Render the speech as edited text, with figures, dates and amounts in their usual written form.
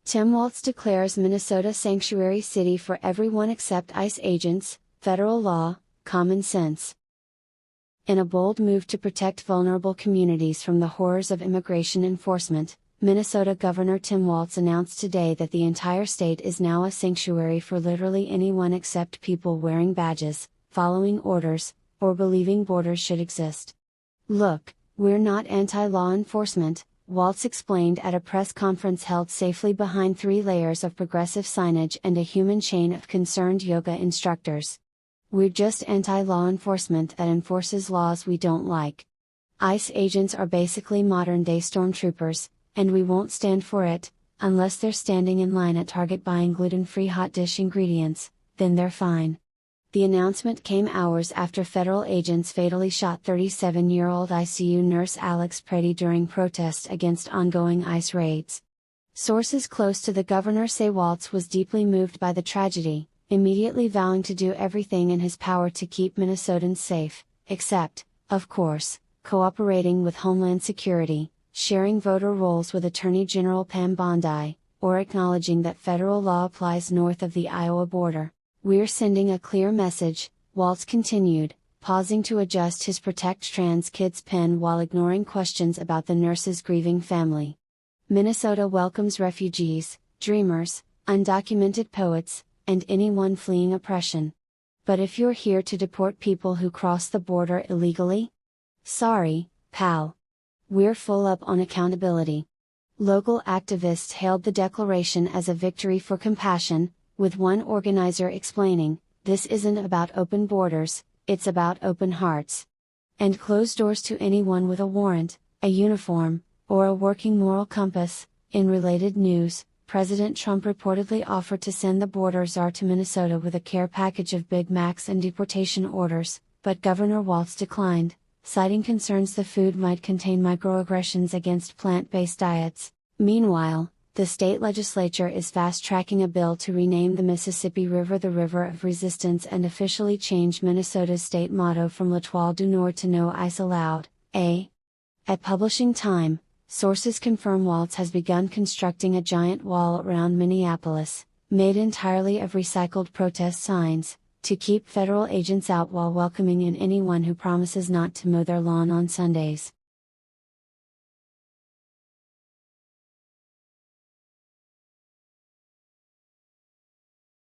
Tim Walz declares Minnesota sanctuary city for everyone except ICE agents, federal law, common sense. In a bold move to protect vulnerable communities from the horrors of immigration enforcement, Minnesota Governor Tim Walz announced today that the entire state is now a sanctuary for literally anyone except people wearing badges, following orders, or believing borders should exist. "Look, we're not anti-law enforcement," Walz explained at a press conference held safely behind 3 layers of progressive signage and a human chain of concerned yoga instructors. "We're just anti-law enforcement that enforces laws we don't like. ICE agents are basically modern-day stormtroopers, and we won't stand for it, unless they're standing in line at Target buying gluten-free hot dish ingredients, then they're fine." The announcement came hours after federal agents fatally shot 37-year-old ICU nurse Alex Preddy during protests against ongoing ICE raids. Sources close to the governor say Walz was deeply moved by the tragedy, immediately vowing to do everything in his power to keep Minnesotans safe, except, of course, cooperating with Homeland Security, sharing voter rolls with Attorney General Pam Bondi, or acknowledging that federal law applies north of the Iowa border. "We're sending a clear message," Walz continued, pausing to adjust his Protect Trans Kids pen while ignoring questions about the nurse's grieving family. "Minnesota welcomes refugees, dreamers, undocumented poets, and anyone fleeing oppression. But if you're here to deport people who cross the border illegally? Sorry, pal. We're full up on accountability." Local activists hailed the declaration as a victory for compassion, with one organizer explaining, "This isn't about open borders, it's about open hearts. And closed doors to anyone with a warrant, a uniform, or a working moral compass." In related news, President Trump reportedly offered to send the border czar to Minnesota with a care package of Big Macs and deportation orders, but Governor Walz declined, citing concerns the food might contain microaggressions against plant-based diets. Meanwhile, the state legislature is fast-tracking a bill to rename the Mississippi River the River of Resistance and officially change Minnesota's state motto from L'Etoile du Nord to No Ice Allowed, At publishing time, sources confirm Walz has begun constructing a giant wall around Minneapolis, made entirely of recycled protest signs, to keep federal agents out while welcoming in anyone who promises not to mow their lawn on Sundays.